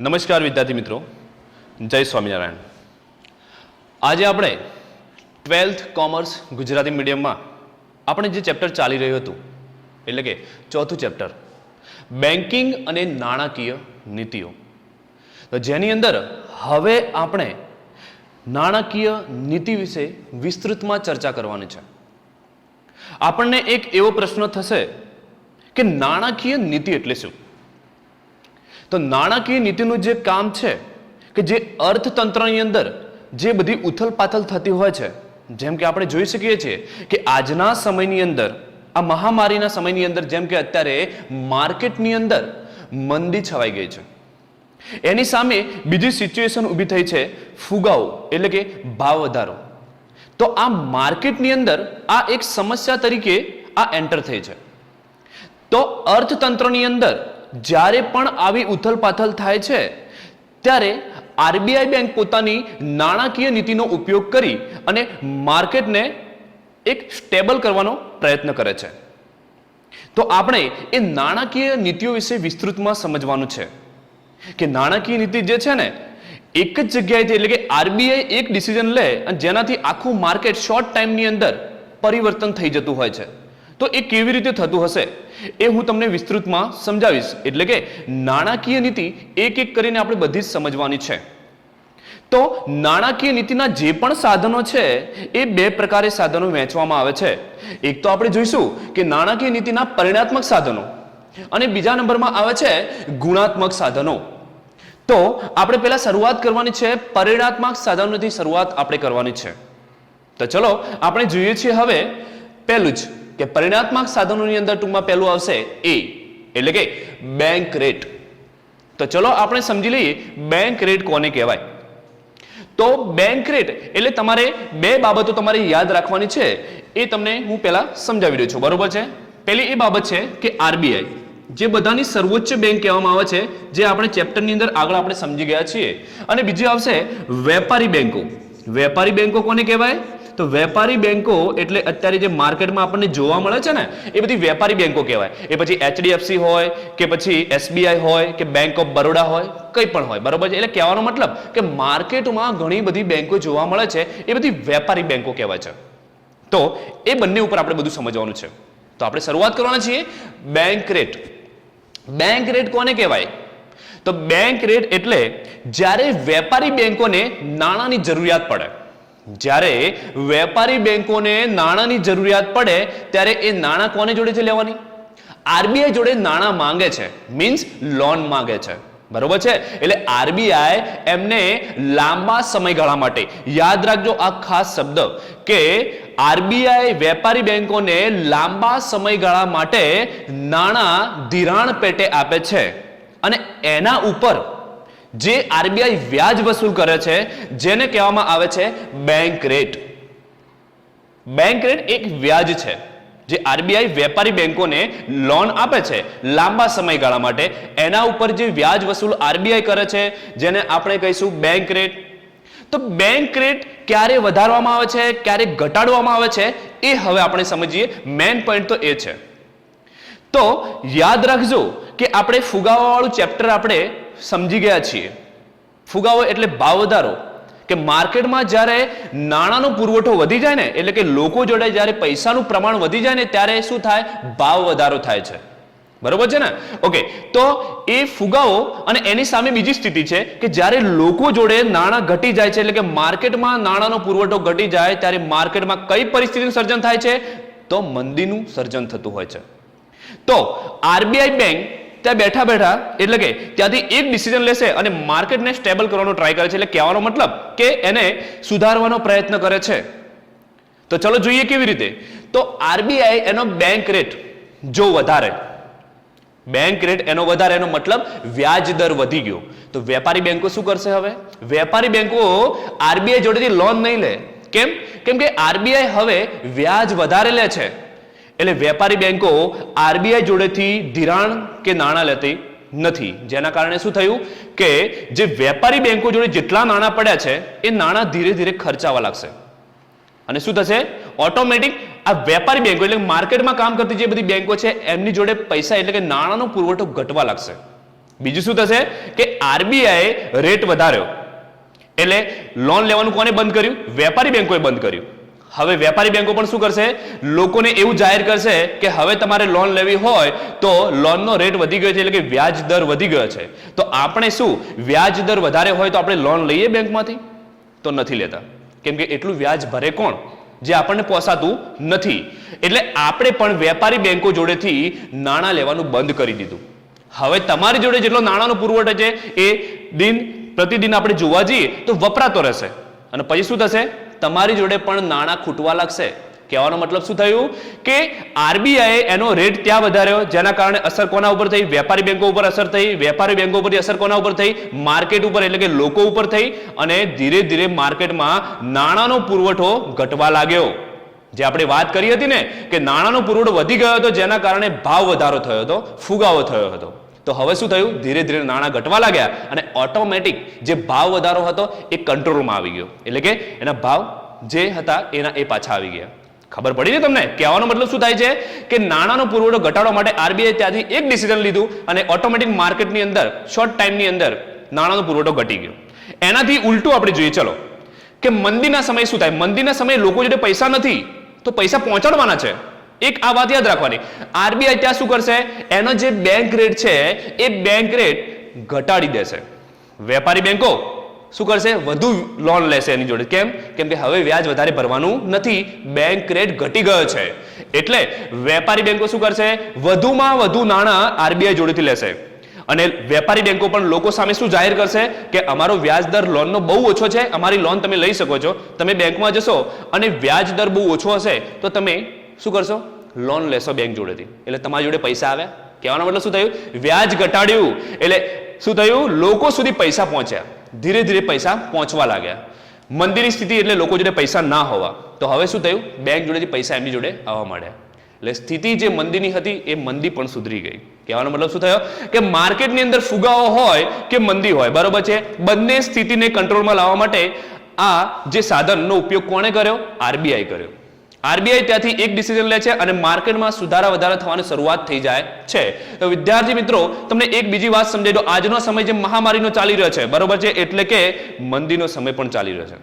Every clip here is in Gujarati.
નમસ્કાર વિદ્યાર્થી મિત્રો, જય સ્વામિનારાયણ। આજે આપણે 12th કોમર્સ ગુજરાતી મીડિયમમાં આપણે જે ચેપ્ટર ચાલી રહ્યું હતું એટલે કે ચોથું ચેપ્ટર બેન્કિંગ અને નાણાકીય નીતિઓ, તો જેની અંદર હવે આપણે નાણાકીય નીતિ વિશે વિસ્તૃતમાં ચર્ચા કરવાની છે। આપણને એક એવો પ્રશ્ન થશે કે નાણાકીય નીતિ એટલે શું? તો નાણાકીય નીતિનું જે કામ છે કે જે અર્થતંત્રની અંદર જે બધી ઉથલપાથલ થતી હોય છે, જેમ કે આપણે જોઈ શકીએ છીએ કે આજના સમયની અંદર આ મહામારીના સમયની અંદર જેમ કે અત્યારે માર્કેટની અંદર મંદી છવાઈ ગઈ છે, એની સામે બીજી સિચ્યુએશન ઊભી થઈ છે ફુગાવો એટલે કે ભાવ વધારો। તો આ માર્કેટની અંદર આ એક સમસ્યા તરીકે આ એન્ટર થઈ છે। તો અર્થતંત્રની અંદર જ્યારે પણ આવી ઉથલપાથલ થાય છે ત્યારે આરબીઆઈ બેંક પોતાની નાણાકીય નીતિનો ઉપયોગ કરી અને માર્કેટને એક સ્ટેબલ કરવાનો પ્રયત્ન કરે છે। તો આપણે એ નાણાકીય નીતિઓ વિશે વિસ્તૃતમાં સમજવાનું છે કે નાણાકીય નીતિ જે છે ને એક જ જગ્યાએથી એટલે કે આરબીઆઈ એક ડિસિઝન લે અને જેનાથી આખું માર્કેટ શોર્ટ ટાઈમની અંદર પરિવર્તન થઈ જતું હોય છે। તો એ કેવી રીતે થતું હશે એ હું તમને વિસ્તૃતમાં સમજાવીશ। એટલે કે નાણાકીય નીતિ એક એક કરીને આપણે બધી જ સમજવાની છે। તો નાણાકીય નીતિના જે પણ સાધનો છે એ બે પ્રકારે સાધનો વહેંચવામાં આવે છે। એક તો આપણે જોઈશું કે નાણાકીય નીતિના પરિણાત્મક સાધનો અને બીજા નંબરમાં આવે છે ગુણાત્મક સાધનો। તો આપણે પહેલા શરૂઆત કરવાની છે પરિણાત્મક સાધનોથી શરૂઆત આપણે કરવાની છે। તો ચલો આપણે જોઈએ છીએ હવે પહેલું જ કે પરિણાત્મક સાધનોની અંદર ટૂંકમાં પહેલું આવશે એ એટલે કે બેંક રેટ। તો ચલો આપણે સમજી લઈએ બેંક રેટ કોને કહેવાય। તો બેંક રેટ એટલે તમારે બે બાબતો તમારે યાદ રાખવાની છે, એ તમને હું પહેલા સમજાવી રહ્યો છું, બરોબર છે। પહેલી એ બાબત છે કે આરબીઆઈ જે બધાની સર્વોચ્ચ બેંક કહેવામાં આવે છે, જે આપણે ચેપ્ટરની અંદર આગળ આપણે સમજી ગયા છીએ। અને બીજી આવશે વેપારી બેંકો। વેપારી બેંકો કોને કહેવાય? તો વેપારી બેંકો એટલે અત્યારે જે માર્કેટમાં આપણને જોવા મળે છે ને એ બધી વેપારી બેંકો કહેવાય। એ પછી એચડીએફસી હોય કે પછી એસબીઆઈ હોય કે બેંક ઓફ બરોડા હોય, કંઈ પણ હોય, બરોબર છે। એટલે કહેવાનો મતલબ કે માર્કેટમાં ઘણી બધી બેંકો જોવા મળે છે, એ બધી વેપારી બેંકો કહેવાય છે। તો એ બંને ઉપર આપણે બધું સમજવાનું છે। તો આપણે શરૂઆત કરવાના છીએ બેંક રેટ। બેંક રેટ કોને કહેવાય? તો બેંક રેટ એટલે જ્યારે વેપારી બેંકોને નાણાંની જરૂરિયાત પડે, જ્યારે વેપારી બેંકોને નાણાંની જરૂરિયાત પડે ત્યારે એ નાણાં કોને જોડેથી લેવાની? આરબીઆઈ જોડે નાણાં માંગે છે, મીન્સ લોન માંગે છે, બરોબર છે। એટલે આરબીઆઈ એમને લાંબા સમયગાળા માટે, યાદ રાખજો આ ખાસ શબ્દ, કે આરબીઆઈ વેપારી બેંકોને લાંબા સમયગાળા માટે નાણાં ધિરાણ પેટે આપે છે અને એના ઉપર જે આરબીઆઈ વ્યાજ વસૂલ કરે છે જેને કહેવામાં આવે છે બેંક રેટ। બેંક રેટ એક વ્યાજ છે જે આરબીઆઈ વેપારી બેંકોને લોન આપે છે લાંબા સમયગાળા માટે, એના ઉપર જે વ્યાજ વસૂલ આરબીઆઈ કરે છે જેને આપણે કહીશું બેંક રેટ। તો બેંક રેટ ક્યારે વધારવામાં આવે છે, ક્યારે ઘટાડવામાં આવે છે, એ હવે આપણે સમજીએ। મેઇન પોઈન્ટ તો એ છે। તો યાદ રાખજો કે આપણે ફુગાવાવાળું ચેપ્ટર આપણે સમજી ગયા છીએ। ફુગાવો એટલે ભાવ વધારો, કે માર્કેટમાં જ્યારે નાણાંનો પુરવઠો વધી જાય ને એટલે કે લોકો જોડે જ્યારે પૈસાનું પ્રમાણ વધી જાય ને ત્યારે શું થાય? ભાવ વધારો થાય છે, બરોબર છે ને? ઓકે, તો એ ફુગાવો અને એની સામે બીજી સ્થિતિ છે કે જ્યારે લોકો જોડે નાણાં ઘટી જાય છે એટલે કે માર્કેટમાં નાણાંનો પુરવઠો ઘટી જાય ત્યારે માર્કેટમાં કઈ પરિસ્થિતિનું સર્જન થાય છે? તો મંદીનું સર્જન થતું હોય છે। તો આરબીઆઈ બેંક ત્યાં બેઠા બેઠા એટલે કે ત્યાંથી એક ડિસિઝન લેશે અને માર્કેટને સ્ટેબલ કરવાનો ટ્રાય કરે છે। એટલે કહેવાનો મતલબ કે એને સુધારવાનો પ્રયત્ન કરે છે। તો ચલો જોઈએ કેવી રીતે। તો આરબીઆઈ એનો બેંક રેટ જો વધારે, બેંક રેટ એનો વધારે એનો મતલબ વ્યાજ દર વધી ગયો, તો વેપારી બેંકો શું કરશે? હવે વેપારી બેંકો આરબીઆઈ જોડેથી લોન નહીં લે। કેમ? કેમ કે આરબીઆઈ હવે વ્યાજ વધારે લે છે, એટલે વેપારી બેંકો આરબીઆઈ જોડેથી ધિરાણ કે નાણાં લેતી નથી, જેના કારણે શું થયું કે જે વેપારી બેંકો જોડે જેટલા નાણાં પડ્યા છે એ નાણાં ધીરે ધીરે ખર્ચાવા લાગશે અને શું થશે? ઓટોમેટિક આ વેપારી બેંકો એટલે માર્કેટમાં કામ કરતી જે બધી બેંકો છે એમની જોડે પૈસા એટલે કે નાણાંનો પુરવઠો ઘટવા લાગશે। બીજું શું થશે કે આરબીઆઈ રેટ વધાર્યો એટલે લોન લેવાનું કોને બંધ કર્યું? વેપારી બેંકોએ બંધ કર્યું. હવે વેપારી બેંકો પણ શું કરશે? લોકોને એવું જાહેર કરશે કે હવે તમારે લોન લેવી હોય તો લોનનો રેટ વધી ગયો છે, એટલે કે વ્યાજ દર વધી ગયો છે. તો આપણે શું વ્યાજ દર વધારે હોય તો આપણે લોન લઈએ બેંકમાંથી? તો નથી લેતા, કેમ કે એટલું વ્યાજ ભરે કોણ? જે આપણને પોસાતું નથી. એટલે આપણે પણ વેપારી બેંકો જોડેથી નાણાં લેવાનું બંધ કરી દીધું. હવે તમારી જોડે જેટલો નાણાંનો પુરવઠો છે એ પ્રતિદિન આપણે જોવા જઈએ તો વપરાતો રહેશે, અને પછી શું થશે? તમારી જોડે પણ નાણાં ખૂટવા લાગશે. કહેવાનો મતલબ શું થયું કે આરબીઆઈ એનો રેટ ત્યાં વધાર્યો, જેના કારણે અસર કોના ઉપર થઈ? વેપારી બેંકો ઉપર અસર થઈ. વેપારી બેંકો ઉપરથી અસર કોના ઉપર થઈ? માર્કેટ ઉપર, એટલે કે લોકો ઉપર થઈ. અને ધીરે ધીરે માર્કેટમાં નાણાંનો પુરવઠો ઘટવા લાગ્યો. જે આપણે વાત કરી હતી ને કે નાણાંનો પુરવઠો વધી ગયો હતો, જેના કારણે ભાવ વધારો થયો હતો, ફુગાવો થયો હતો. તો હવે શું થયું? ધીરે ધીરે નાણાં ઘટવા લાગ્યા અને ઓટોમેટિક જે ભાવ વધારો હતો એ કંટ્રોલમાં આવી ગયો, એટલે કે એના ભાવ જે હતા એના એ પાછા આવી ગયા. ખબર પડી ને તમને? કહેવાનો મતલબ શું થાય છે કે નાણાંનો પુરવઠો ઘટાડવા માટે આરબીઆઈ ત્યાંથી એક ડિસિઝન લીધું અને ઓટોમેટિક માર્કેટની અંદર શોર્ટ ટાઈમની અંદર નાણાંનો પુરવઠો ઘટી ગયો. એનાથી ઉલટું આપણે જોઈએ, ચલો, કે મંદીના સમયે શું થાય? મંદીના સમયે લોકો જોડે પૈસા નથી તો પૈસા પહોંચાડવાના છે. એક આ વાત યાદ રાખવાની. આરબીઆઈ ત્યાં શું કરશે? એનો જે બેંક રેટ છે એ બેંક રેટ ઘટાડી દેશે. વેપારી બેંકો શું કરશે? વધુ લોન લેશે એની જોડે. કેમ? કેમ કે હવે વ્યાજ વધારે ભરવાનું નથી, બેંક રેટ ઘટી ગયો છે. એટલે વેપારી બેંકો શું કરશે? વધુમાં વધુ નાણાં આરબીઆઈ જોડેથી લેશે. અને વેપારી બેંકો પણ લોકો સામે શું જાહેર કરશે કે અમારો વ્યાજ દર લોનનો બહુ ઓછો છે, અમારી લોન તમે લઈ શકો છો. તમે બેંકમાં જશો અને વ્યાજ દર બહુ ઓછો હશે તો તમે શું કરશો? લોન લેશો બેંક જોડેથી, એટલે તમારી જોડે પૈસા આવ્યા. કહેવાનો મતલબ શું થયું? વ્યાજ ઘટાડ્યું એટલે શું થયું? લોકો સુધી પૈસા પહોંચ્યા, ધીરે ધીરે પૈસા પહોંચવા લાગ્યા. મંદીની સ્થિતિ એટલે લોકો જોડે પૈસા ના હોવા, તો હવે શું થયું? બેંક જોડેથી પૈસા એમની જોડે આવવા માંડ્યા. એટલે સ્થિતિ જે મંદીની હતી એ મંદી પણ સુધરી ગઈ. કહેવાનો મતલબ શું થયો કે માર્કેટની અંદર ફુગાવો હોય કે મંદી હોય, બરોબર છે, બંને સ્થિતિને કંટ્રોલમાં લાવવા માટે આ જે સાધનનો ઉપયોગ કોણે કર્યો? આરબીઆઈ કર્યો. આરબીઆઈ ત્યાંથી એક ડિસિઝન લે છે અને માર્કેટમાં સુધારા વધારા થવાની શરૂઆત થઈ જાય છે. તો વિદ્યાર્થી મિત્રો, તમને એક બીજી વાત સમજાઈ દો. આજનો સમય જે મહામારીનો ચાલી રહ્યો છે, બરોબર છે, એટલે કે મંદીનો સમય પણ ચાલી રહ્યો છે.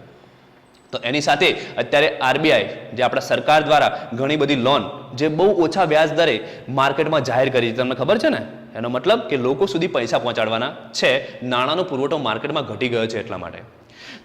તો એની સાથે અત્યારે આરબીઆઈ જે આપણા સરકાર દ્વારા ઘણી બધી લોન જે બહુ ઓછા વ્યાજ દરે માર્કેટમાં જાહેર કરી છે, તમને ખબર છે ને? એનો મતલબ કે લોકો સુધી પૈસા પહોંચાડવાના છે. નાણાંનો પુરવઠો માર્કેટમાં ઘટી ગયો છે એટલા માટે.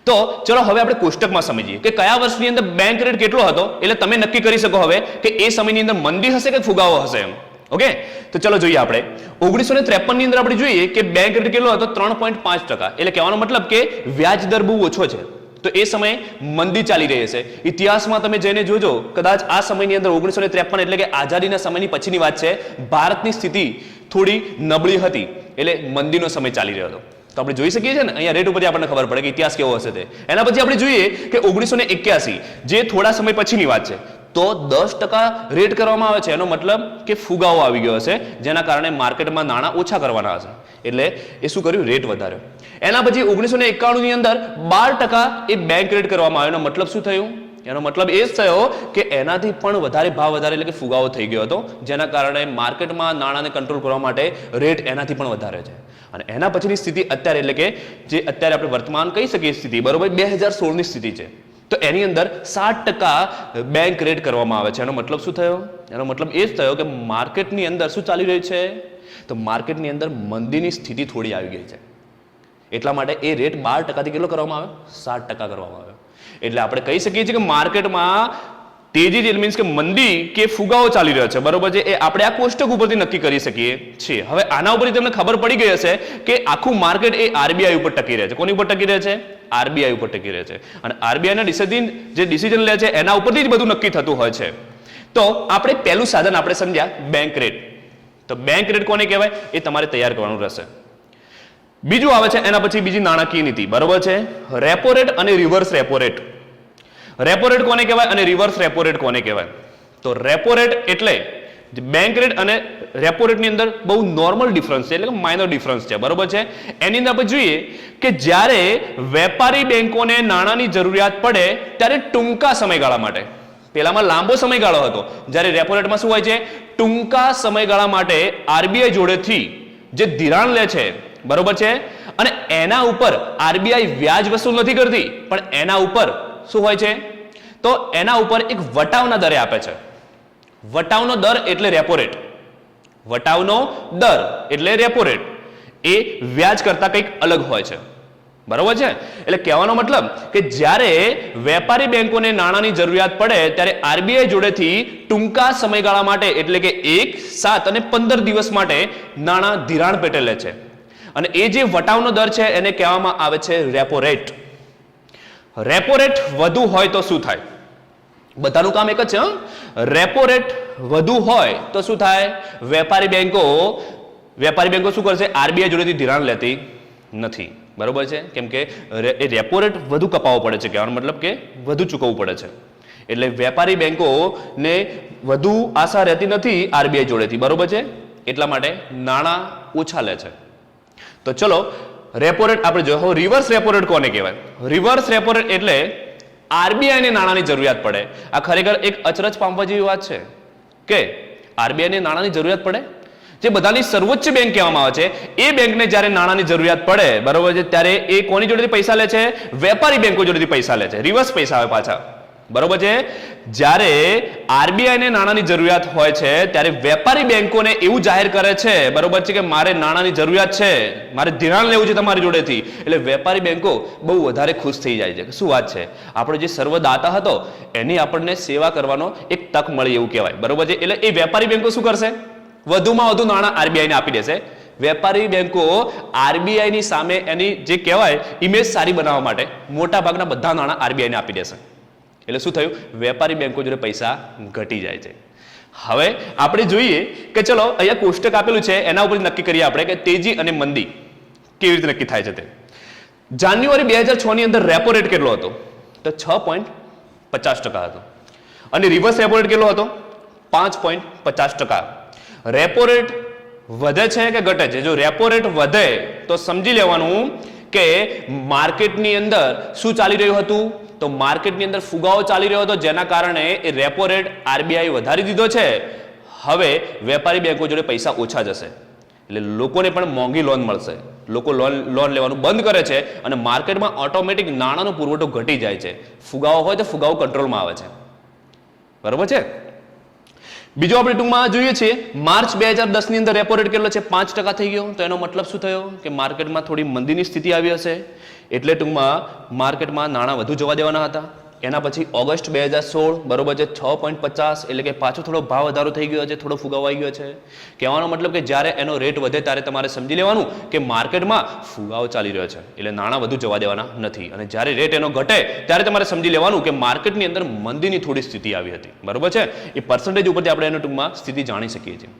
તો ચલો હવે આપણે કોષ્ટકમાં સમજીએ કે કયા વર્ષની અંદર બેંક રેટ કેટલો હતો, એટલે તમે નક્કી કરી શકો હવે કે એ સમયની અંદર મંદી હશે કે ફુગાવો હશે એમ. ઓકે, તો ચલો જોઈએ આપણે 1953 ની અંદર આપણે જોઈએ કે બેંક રેટ કેટલો હતો? 3.5%. એટલે કહેવાનો મતલબ કે વ્યાજ દર બહુ ઓછો છે. તો એ સમયે મંદી ચાલી રહી હશે. ઇતિહાસમાં તમે જઈને જોજો, કદાચ આ સમયની અંદર 1953 એટલે કે આઝાદીના સમયની પછીની વાત છે, ભારતની સ્થિતિ થોડી નબળી હતી, એટલે મંદીનો સમય ચાલી રહ્યો હતો. તો આપણે જોઈ શકીએ છીએ ને અહીંયા રેટ ઉપરથી આપણને ખબર પડે કે ઇતિહાસ કેવો હશે તે. એના પછી આપણે જોઈએ કે 1981 જે થોડા સમય પછીની વાત છે, તો 10% રેટ કરવામાં આવે છે. એનો મતલબ કે ફુગાવો આવી ગયો હશે, જેના કારણે માર્કેટમાં નાણાં ઓછા કરવાના હશે, એટલે એ શું કર્યું? રેટ વધાર્યો. એના પછી 1991 ની અંદર 12% એ બેંક રેટ કરવામાં આવ્યો. એનો મતલબ શું થયું? એનો મતલબ એ જ થયો કે એનાથી પણ વધારે ભાવ વધારે, એટલે કે ફુગાવો થઈ ગયો હતો, જેના કારણે માર્કેટમાં નાણાંને કંટ્રોલ કરવા માટે રેટ એનાથી પણ વધારે છે. અને એના પછીની સ્થિતિ અત્યારે, એટલે કે જે અત્યારે આપણે વર્તમાન કહી શકીએ સ્થિતિ, બરોબર, 2016 ની સ્થિતિ છે. તો એની અંદર 7% બેંક રેટ કરવામાં આવે છે. એનો મતલબ શું થયો? એનો મતલબ એ જ થયો કે માર્કેટની અંદર શું ચાલી રહ્યું છે? તો માર્કેટની અંદર મંદીની સ્થિતિ થોડી આવી ગઈ છે. એટલા માટે એ રેટ 12%થી કેટલો કરવામાં આવ્યો? 7% કરવામાં આવ્યો. એટલે આપણે કહી શકીએ છીએ કે માર્કેટમાં તેજી, જે મીન્સ કે મંદી કે ફુગાવો ચાલી રહ્યો છે, બરોબર છે, એ આપણે આ કોષ્ટક ઉપરથી નક્કી કરી શકીએ છીએ. હવે આના ઉપરથી તમને ખબર પડી ગઈ હશે કે આખું માર્કેટ એ આરબીઆઈ ઉપર ટકી રહે છે. કોની ઉપર ટકી રહે છે? આરબીઆઈ ઉપર ટકી રહે છે. અને આરબીઆઈના ડિસિઝન લે છે એના ઉપરથી જ બધું નક્કી થતું હોય છે. તો આપણે પહેલું સાધન આપણે સમજ્યા બેંક રેટ. તો બેંક રેટ કોને કહેવાય એ તમારે તૈયાર કરવાનું રહેશે. બીજું આવે છે એના પછી બીજી નાણાકીય નીતિ, બરોબર છે, રેપો રેટ અને reverse repo rate. Repo rate કોને કહેવાય અને રિવર્સ રેપો રેટ કોને કહેવાય? તો રેપો રેટ એટલે બેંક રેટ અને રેપો રેટની અંદર બહુ નોર્મલ ડિફરન્સ છે, એટલે કે માઇનર ડિફરન્સ છે, બરોબર છે. એની અંદર આપણે જોઈએ કે જ્યારે વેપારી બેંકોને નાણાંની જરૂરિયાત પડે ત્યારે ટૂંકા સમયગાળા માટે, પેલામાં લાંબો સમયગાળો હતો, જ્યારે રેપો રેટમાં શું હોય છે? ટૂંકા સમયગાળા માટે આરબીઆઈ જોડેથી જે ધિરાણ લે છે બરોબર છે, અને એના ઉપર આરબીઆઈ વ્યાજ વસૂલ નથી કરતી, પણ એના ઉપર શું હોય છે, તો એના ઉપર એક વટાવના દરે આપે છે. વટાવનો દર એટલે રેપો રેટ. વટાવનો દર એટલે રેપો રેટ એ વ્યાજ કરતા કંઈક અલગ હોય છે. બરોબર છે. એટલે કહેવાનો મતલબ કે જ્યારે વેપારી બેંકોને નાણાંની જરૂરિયાત પડે ત્યારે આરબીઆઈ જોડેથી ટૂંકા સમયગાળા માટે એટલે કે 1, 7 અને 15 દિવસ માટે નાણાં ધિરાણ પેટે લે છે. અને એ જે વટાવનો દર છે એને કહેવામાં આવે છે રેપો રેટ. રેપો રેટ વધુ હોય તો શું થાય? બધાનું કામ એક જ છે. રેપો રેટ વધુ હોય તો શું થાય? વેપારી બેંકો શું કરશે? આરબીઆઈ જોડેથી ધિરાણ લેતી નથી. બરોબર છે, કેમ કે એ રેપો રેટ વધુ કપાવવો પડે છે, કહેવાનો મતલબ કે વધુ ચૂકવવું પડે છે. એટલે વેપારી બેંકોને વધુ આશા રહેતી નથી આરબીઆઈ જોડેથી. બરોબર છે, એટલા માટે નાણાં ઓછા લે છે. તો ચલો રેપો રેટ આપણે જોઈએ. રિવર્સ રેપો રેટ કોને કહેવાય? રિવર્સ રેપો રેટ એટલે આરબીઆઈને નાણાંની જરૂરિયાત પડે. આ ખરેખર એક અચરજ પામવા જેવી વાત છે કે આરબીઆઈને નાણાંની જરૂરિયાત પડે. જે બધાની સર્વોચ્ચ બેંક કહેવામાં આવે છે એ બેંકને જ્યારે નાણાંની જરૂરિયાત પડે, બરોબર છે, ત્યારે એ કોની જોડેથી પૈસા લે છે? વેપારી બેંકો જોડેથી પૈસા લે છે. રિવર્સ પૈસા આવે પાછા. બરોબર છે. જ્યારે આરબીઆઈને નાણાંની જરૂરિયાત હોય છે ત્યારે વેપારી બેંકોને એવું જાહેર કરે છે, બરોબર છે, કે મારે નાણાંની જરૂરિયાત છે, મારે ધિરાણ લેવું છે તમારી જોડેથી. એટલે વેપારી બેંકો બહુ વધારે ખુશ થઈ જાય છે. શું વાત છે? આપણો જે સર્વદાતા હતો એની આપણને સેવા કરવાનો એક તક મળી એવું કહેવાય. બરોબર છે. એટલે એ વેપારી બેંકો શું કરશે? વધુમાં વધુ નાણાં આરબીઆઈને આપી દેશે. વેપારી બેંકો આરબીઆઈની સામે એની જે કહેવાય ઇમેજ સારી બનાવવા માટે મોટા ભાગના બધા નાણાં આરબીઆઈને આપી દેશે. એટલે શું થયું? વેપારી બેંકો જોડે પૈસા ઘટી જાય છે. હવે આપણે જોઈએ કે ચલો અહીંયા કોષ્ટક આપેલું છે એના ઉપર નક્કી કરીએ આપણે કે તેજી અને મંદી કેવી રીતે નક્કી થાય છે તે. જાન્યુઆરી 2006 ની અંદર રેપો રેટ કેટલો હતો? તો 6.50% હતો. અને રિવર્સ રેપો રેટ કેટલો હતો? 5.50%. રેપો રેટ વધે છે કે ઘટે છે? જો રેપો રેટ વધે તો સમજી લેવાનું કે માર્કેટની અંદર શું ચાલી રહ્યું હતું? તો માર્કેટની અંદર ફુગાવો ચાલી રહ્યો હતો, જેના કારણે એ રેપો રેટ આરબીઆઈ વધારી દીધો છે. હવે વેપારી બેંકો જોડે પૈસા ઓછા જશે એટલે લોકોને પણ મોંઘી લોન મળશે. લોકો લોન લેવાનું બંધ કરે છે અને માર્કેટમાં ઓટોમેટિક નાણાંનો પુરવઠો ઘટી જાય છે. ફુગાવો હોય તો ફુગાવો કંટ્રોલમાં આવે છે. બરોબર છે. બીજો આપણે ટૂંકમાં જોઈએ છીએ માર્ચ 2010 ની અંદર રેપો રેટ કેટલો છે? 5% થઈ ગયો. તો એનો મતલબ શું થયો? કે માર્કેટમાં થોડી મંદીની સ્થિતિ આવી હશે, એટલે ટૂંકમાં માર્કેટમાં નાણાં વધુ જવા દેવાના હતા. એના પછી ઓગસ્ટ 2016, બરોબર છે, 6.50, એટલે કે પાછો થોડો ભાવ વધારો થઈ ગયો છે, થોડો ફુગાવો આવી ગયો છે. કહેવાનો મતલબ કે જ્યારે એનો રેટ વધે ત્યારે તમારે સમજી લેવાનું કે માર્કેટમાં ફુગાવો ચાલી રહ્યો છે, એટલે નાણાં વધુ જવા દેવાના નથી. અને જ્યારે રેટ એનો ઘટે ત્યારે તમારે સમજી લેવાનું કે માર્કેટની અંદર મંદીની થોડી સ્થિતિ આવી હતી. બરોબર છે. એ પર્સન્ટેજ ઉપરથી આપણે એનો ટૂંકમાં સ્થિતિ જાણી શકીએ છીએ.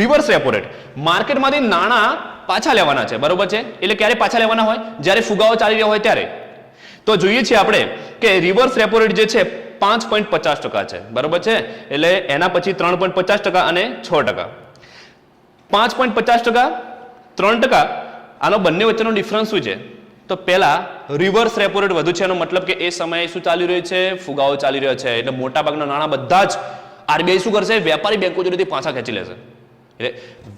રિવર્સ રેપો રેટ, માર્કેટમાંથી નાણાં પાછા લેવાના છે. બરોબર છે. એટલે ક્યારે પાછા લેવાના હોય? જ્યારે ફુગાવો ચાલી રહ્યો હોય ત્યારે. તો જોઈએ છીએ આપણે કે રિવર્સ રેપો રેટ જે છે 5.50% છે. બરોબર છે. એટલે એના પછી 3.50% અને 6%. 5.50%, 3%, આનો બંને વચ્ચેનો ડિફરન્સ શું છે? તો પહેલા રિવર્સ રેપો રેટ વધુ છે એનો મતલબ કે એ સમયે શું ચાલી રહ્યું છે? ફુગાવો ચાલી રહ્યો છે. એટલે મોટા ભાગના નાણાં બધા જ આરબીઆઈ શું કરશે? વેપારી બેંકો જોડેથી પાછા ખેંચી લેશે. એટલે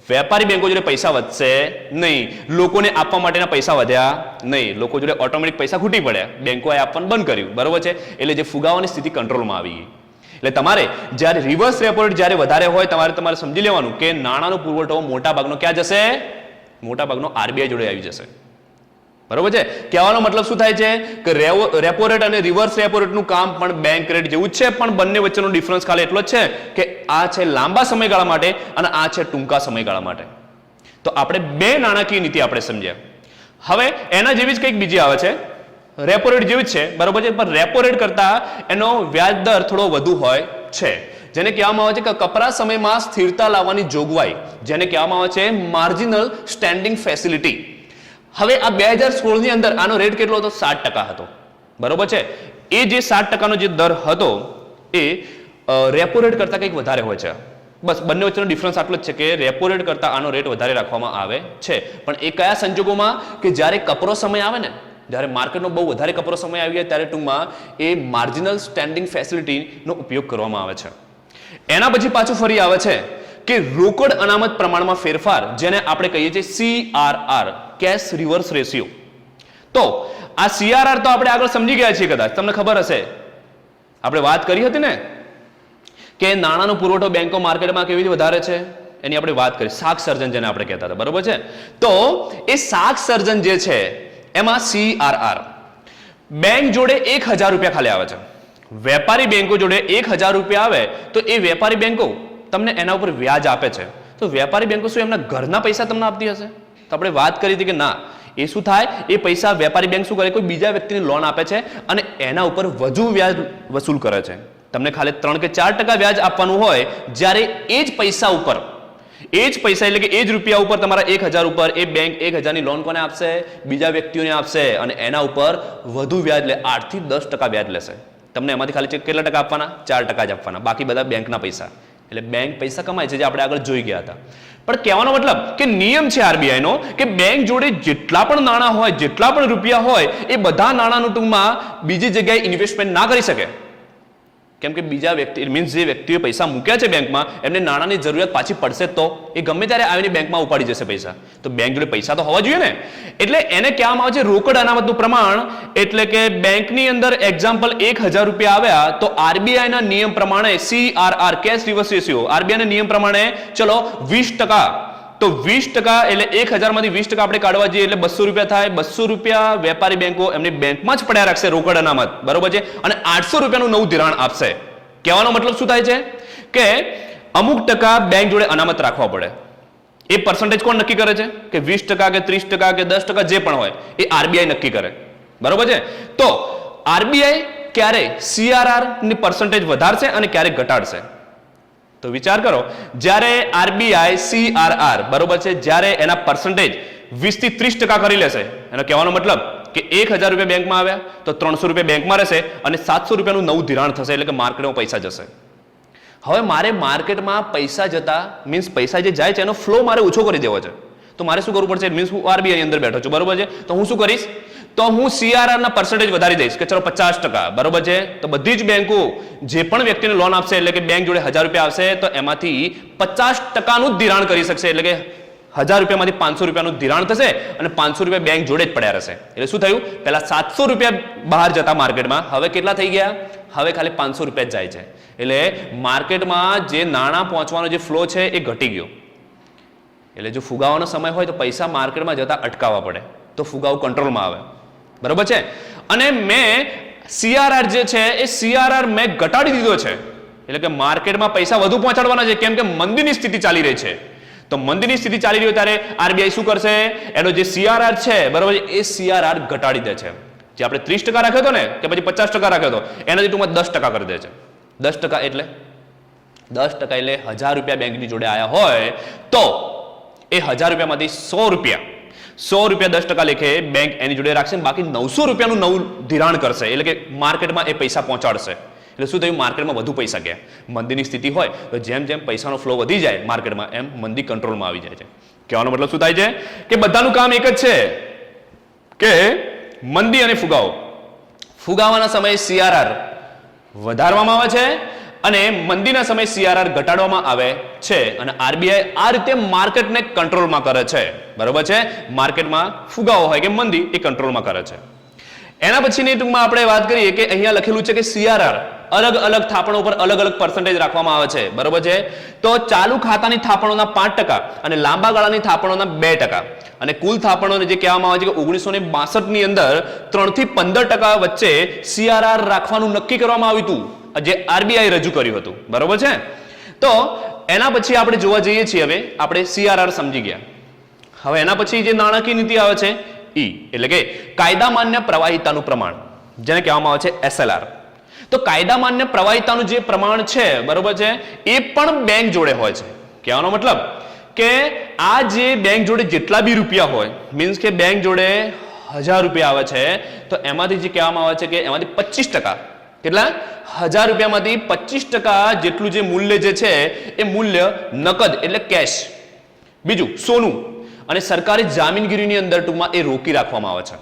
વેપારી બેંકો જોડે પૈસા વધશે નહીં, લોકોને આપવા માટેના પૈસા વધ્યા નહીં, લોકો જોડે ઓટોમેટિક પૈસા ખૂટી પડ્યા, બેંકોએ આપવાનું બંધ કર્યું. બરોબર છે. એટલે જે ફુગાવાની સ્થિતિ કંટ્રોલમાં આવી ગઈ. એટલે તમારે જ્યારે રિવર્સ રેપો રેટ જ્યારે વધારે હોય તમારે સમજી લેવાનું કે નાણાંનો પુરવઠો મોટા ભાગનો ક્યાં જશે? મોટા ભાગનો આરબીઆઈ જોડે આવી જશે. બરોબર છે. કહેવાનો મતલબ શું થાય છે કે રેપો રેટ અને રિવર્સ રેપો રેટનું કામ પણ બેંક રેટ જેવું જ છે, પણ બંને વચ્ચેનો ડિફરન્સ ખાલી એટલો જ છે કે આ છે લાંબા સમયગાળા માટે અને આ છે ટૂંકા સમયગાળા માટે. તો આપણે બે નાણાકીય નીતિ આપણે સમજ્યા. હવે એના જેવી જ કંઈક બીજી આવે છે, રેપો રેટ જેવી જ છે. બરોબર છે. પણ રેપો રેટ કરતા એનો વ્યાજ દર થોડો વધુ હોય છે, જેને કહેવામાં આવે છે કે કપરા સમયમાં સ્થિરતા લાવવાની જોગવાઈ, જેને કહેવામાં આવે છે માર્જિનલ સ્ટેન્ડિંગ ફેસિલિટી. હવે આ 2016 ની અંદર આનો રેટ કેટલો હતો? 7% હતો. બરોબર છે. એ જે 7%નો જે દર હતો એ રેપો રેટ કરતા કંઈક વધારે હોય છે. બસ બંને વચ્ચેનો ડિફરન્સ આટલો જ છે કે રેપો રેટ કરતા આનો રેટ વધારે રાખવામાં આવે છે. પણ એ કયા સંજોગોમાં? કે જ્યારે કપરો સમય આવે ને, જ્યારે માર્કેટનો બહુ વધારે કપરો સમય આવી જાય ત્યારે ટૂંકમાં એ માર્જિનલ સ્ટેન્ડિંગ ફેસિલિટીનો ઉપયોગ કરવામાં આવે છે. એના પછી પાછું ફરી આવે છે કે રોકડ અનામત પ્રમાણમાં ફેરફાર, જેને આપણે કહીએ છીએ CRR, કેશ રિવર્સ રેશિયો. તો આ CRR તો આપણે આગળ સમજી ગયા છીએ, કદાચ તમને ખબર હશે, આપણે વાત કરી હતી ને કે નાણાંનો પુરવઠો બેંકો માર્કેટમાં કેવી રીતે વધારે છે એની આપણે વાત કરી, શાક સર્જન જેને આપણે કહેતા હતા, બરોબર છે. તો એ શાક સર્જન જે છે એમાં CRR બેંક જોડે 1000 રૂપિયા ખાલી આવે છે. વેપારી બેંકો જોડે 1000 રૂપિયા આવે તો એ વેપારી બેંકો તમને એના ઉપર વ્યાજ આપે છે. તો વેપારી બેંકો શું એમના ઘરના પૈસા તમને આપતી હશે? તો આપણે વાત કરી હતી કે ના, એ શું થાય, એ પૈસા વેપારી બેંક શું કરે, કોઈ બીજા વ્યક્તિને લોન આપે છે અને એના ઉપર વધુ વ્યાજ વસૂલ કરે છે. તમને ખાલી 3 કે 4% વ્યાજ આપવાનું હોય, જ્યારે એ જ પૈસા ઉપર, એ જ પૈસા એટલે કે એ જ રૂપિયા ઉપર તમારા 1000 ઉપર એ બેંક 1000 ની લોન કોને આપશે? બીજા વ્યક્તિઓને આપશે અને એના ઉપર વધુ વ્યાજ લે, 8 થી 10% વ્યાજ લેશે. તમને એમાંથી ખાલી કેટલા ટકા આપવાના? 4% જ આપવાના, બાકી બધા બેંકના પૈસા. એટલે બેંક પૈસા કમાય છે, જે આપણે આગળ જોઈ ગયા હતા. પણ કહેવાનો મતલબ કે નિયમ છે RBI નો કે બેંક જોડે જેટલા પણ નાણાં હોય, જેટલા પણ રૂપિયા હોય, એ બધા નાણાંનું ટૂંકમાં બીજી જગ્યાએ ઇન્વેસ્ટમેન્ટ ના કરી શકે. કેમ કે બીજા વ્યક્તિ મીન્સ જે વ્યક્તિએ પૈસા મૂક્યા છે બેંકમાં, એમને નાણાંની જરૂરિયાત પાછી પડશે તો એ ગમે ત્યારે આવીને બેંકમાં ઉપાડી જશે પૈસા. તો બેંક જોડે પૈસા તો હોવા જોઈએ ને. એટલે એને કહેવામાં આવે છે રોકડ અનામતનું પ્રમાણ. એટલે કે બેંકની અંદર એક્ઝામ્પલ 1000 રૂપિયા આવ્યા તો RBI ના નિયમ પ્રમાણે CRR cash reverse ratio, RBI ના નિયમ પ્રમાણે ચલો 20%, તો 20% એટલે 1000 માંથી 20% આપણે કાઢવા જઈએ એટલે 200 રૂપિયા થાય. 200 રૂપિયા વેપારી બેંકો એમની બેંકમાં જ પડ્યા રાખશે રોકડ અનામત, બરોબર છે, અને 800 રૂપિયાનું નવું ધિરાણ આપશે. કહેવાનો મતલબ શું થાય છે કે અમુક ટકા બેંક જોડે અનામત રાખવા પડે. એ પર્સન્ટેજ કોણ નક્કી કરે છે કે 20% કે 30% કે 10% જે પણ હોય એ RBI નક્કી કરે, બરોબર છે. તો RBI ક્યારે CRR ની પર્સન્ટેજ વધારશે અને ક્યારે ઘટાડશે? તો વિચાર કરો, જ્યારે RBI CRR, બરોબર છે, જ્યારે એના પર્સન્ટેજ 20 થી 30% કરી લેશે, એનો કહેવાનો મતલબ કે 1000 રૂપિયા બેંકમાં આવ્યા તો 300 રૂપિયા બેંકમાં રહેશે અને 700 રૂપિયાનું નવું ધિરાણ થશે, એટલે કે માર્કેટમાં પૈસા જશે. હવે મારે માર્કેટમાં પૈસા જતા મીન્સ પૈસા જે જાય છે એનો ફ્લો મારે ઓછો કરી દેવો છે. તો મારે શું કરવું પડશે? મીન્સ હું RBI ની અંદર બેઠો છું, બરોબર છે, તો હું શું કરીશ? તો હું CRR ના પર્સન્ટેજ વધારી દઈશ કે ચલો 50%, બરોબર છે. તો બધી જ બેંકો જે પણ વ્યક્તિને લોન આપશે, એટલે કે બેંક જોડે 1000 રૂપિયા આવશે તો એમાંથી 50%નું જ ધિરાણ કરી શકશે. એટલે કે 1000 રૂપિયામાંથી 500 રૂપિયાનું ધિરાણ થશે અને 500 રૂપિયા બેંક જોડે જ પડ્યા રહેશે. એટલે શું થયું? પહેલા 700 રૂપિયા બહાર જતા માર્કેટમાં, હવે કેટલા થઈ ગયા? હવે ખાલી 500 રૂપિયા જ જાય છે. એટલે માર્કેટમાં જે નાણાં પહોંચવાનો જે ફ્લો છે એ ઘટી ગયો. એટલે જો ફુગાવાનો સમય હોય તો પૈસા માર્કેટમાં જતા અટકાવવા પડે, તો ફુગાવો કંટ્રોલમાં આવે, બરોબર છે. અને મેં CRR જે છે એ CRR મેં ઘટાડી દીધો છે. એટલે કે માર્કેટમાં પૈસા વધુ પહોંચાડવાના છે, કેમ કે મંદીની સ્થિતિ ચાલી રહી છે. તો મંદીની સ્થિતિ ચાલી રહી હોય ત્યારે RBI શું કરશે? એનો જે CRR છે, બરોબર, એ CRR ઘટાડી દે છે. જે આપણે 30% રાખ્યો હતો ને કે પછી 50% રાખ્યો હતો, એનાથી ટૂંકમાં 10% કરી દે છે. 10% એટલે 10% એટલે 1000 રૂપિયા બેંકની જોડે આવ્યા હોય તો એ 1000 રૂપિયામાંથી 100 રૂપિયા 10% લેખે બેંક એની જોડે રાખશે, બાકી 900 રૂપિયાનું નવું ધિરાણ કરશે. એટલે કે માર્કેટમાં એ પૈસા પહોંચાડશે. એટલે શું થયું? માર્કેટમાં વધુ પૈસા ગયા. મંદીની સ્થિતિ હોય તો જેમ જેમ પૈસાનો ફ્લો વધી જાય માર્કેટમાં, એમ મંદી કંટ્રોલમાં આવી જાય છે. કહેવાનો મતલબ શું થાય છે કે બધાનું કામ એક જ છે કે મંદી અને ફુગાવો. ફુગાવાના સમયે CRR વધારવામાં આવે છે અને મંદીના સમયે CRR ઘટાડવામાં આવે છે. અને RBI આ રીતે માર્કેટને કંટ્રોલમાં કરે છે, બરોબર છે. માર્કેટમાં ફુગાવો હોય કે મંદી એ કંટ્રોલમાં કરે છે. એના પછીની ટૂંકમાં આપણે વાત કરીએ કે અહીંયા લખેલું છે કે CRR અલગ અલગ થાપણો ઉપર અલગ અલગ પર્સન્ટેજ રાખવામાં આવે છે, બરોબર છે. તો ચાલુ ખાતાની થાપણોના 5% અને લાંબા ગાળાની થાપણોના 2%. અને કુલ થાપણોને જે કહેવામાં આવે છે કે 1962 ની અંદર 3 થી 15% વચ્ચે CRR રાખવાનું નક્કી કરવામાં આવ્યું હતું, જે RBI રજૂ કર્યું હતું, બરોબર છે. તો એના પછી આપણે જોવા જઈએ છીએ, હવે આપણે CRR સમજી ગયા. હવે એના પછી જે નાણાકીય નીતિ આવે છે E, એટલે કે કાયદા માન્ય પ્રવાહિતાનું પ્રમાણ, જેને કહેવામાં આવે છે SLR. તો કાયદા માન્ય પ્રવાહિતાનું જે પ્રમાણ છે, બરોબર છે, એ પણ બેંક જોડે હોય છે. કહેવાનો મતલબ કે આ જે બેંક જોડે જેટલા બી રૂપિયા હોય, મીન્સ કે બેંક જોડે 1000 રૂપિયા આવે છે તો એમાંથી જે કહેવામાં આવે છે કે એમાંથી 25%, કેટલા? 1000 રૂપિયામાંથી 25% જેટલું જે મૂલ્ય જે છે એ મૂલ્ય નકદ એટલે કેશ, બીજું સોનું અને સરકારી જામીનગીરીની અંદર ટૂંકમાં એ રોકી રાખવામાં આવે છે.